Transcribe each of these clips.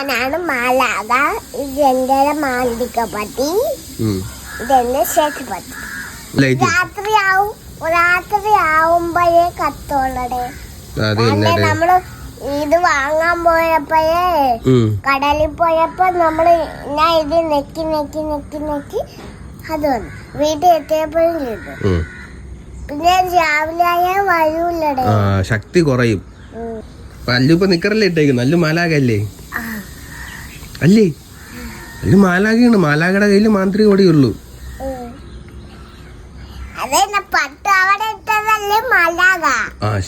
ഞാനാണ് മാലാക. ഇതെന്റെ മാന്ത്രികപതി. ഇതെന്റെ ശേഷപതി. രാത്രി ആവുമ്പോഴേ കത്തോളടെ. നമ്മള് ഇത് വാങ്ങാൻ പോയപ്പോഴേ കടലിൽ പോയപ്പോ ഞാൻ ഇത് നെക്കി അത് വന്നു. വീട്ടിൽ എത്തിയപ്പോഴും ചെയ്തു. പിന്നെ രാവിലെ ആയാൽ വരൂലടേ, ശക്തി കുറയും. അല്ലിപ്പോ നിക്കറല്ലേ ഇട്ടേക്കും. നല്ല മാലാകല്ലേ അല്ലേ? അല്ല മാലാകയാണ്. മാലാകയുടെ കയ്യില് മാന്ത്രിക ഓടിയുള്ളൂ.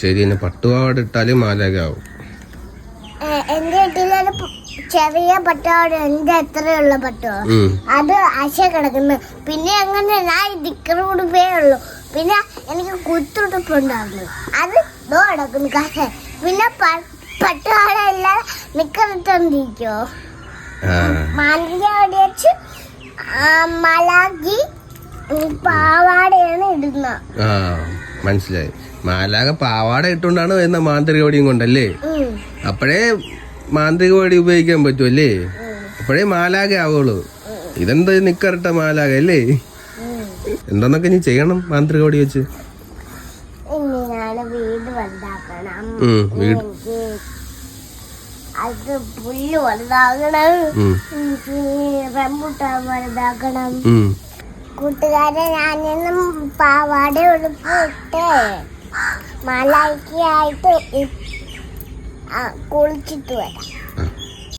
ശരി, എന്നെ പട്ടുപാവാട ഇട്ടാല് മാലാക ആവും. എന്റെ വീട്ടിലൊരു ചെറിയ പട്ടുപാവാട എന്റെ എത്രയുള്ള പട്ടുവോ അത് ആശ കിടക്കുന്നു. പിന്നെ അങ്ങനെ ഞാൻ ദിക്കറ് കൊടുപ്പേ ഉള്ളു. പിന്നെ എനിക്ക് കുത്തുടുപ്പുണ്ടായിരുന്നു, അത് കിടക്കുന്നു കാശ. പിന്നെ പട്ടുപാവാട എല്ലാം നിക്കറിട്ടിരിക്കോ. മാലിക വെച്ച് മലാകി പാവാടയാണ് ഇടുന്ന. മനസ്സിലായി. മാലാക പാവാട ഇട്ടുകൊണ്ടാണ് വരുന്ന മാന്ത്രിക വടിയും കൊണ്ടല്ലേ? അപ്പോഴേ മാന്ത്രിക വടി ഉപയോഗിക്കാൻ പറ്റുമല്ലേ? അപ്പോഴേ മാലാക ആവുള്ളൂ. ഇതെന്താ നിക്കറിട്ട മാലാക അല്ലേ? എന്താന്നൊക്കെ നീ ചെയ്യണം മാന്ത്രിക വടി വെച്ച്? വീട് വലുതാക്കണം, അത് പുല്ല് വലുതാകണം, റംബൂട്ടാൻ വലുതാക്കണം. കൂട്ടുകാരെ, ഞാനിന്നും പാവാട ഉടുപ്പിട്ട് മലായിക്കായിട്ട് കുളിച്ചിട്ട് വരാം.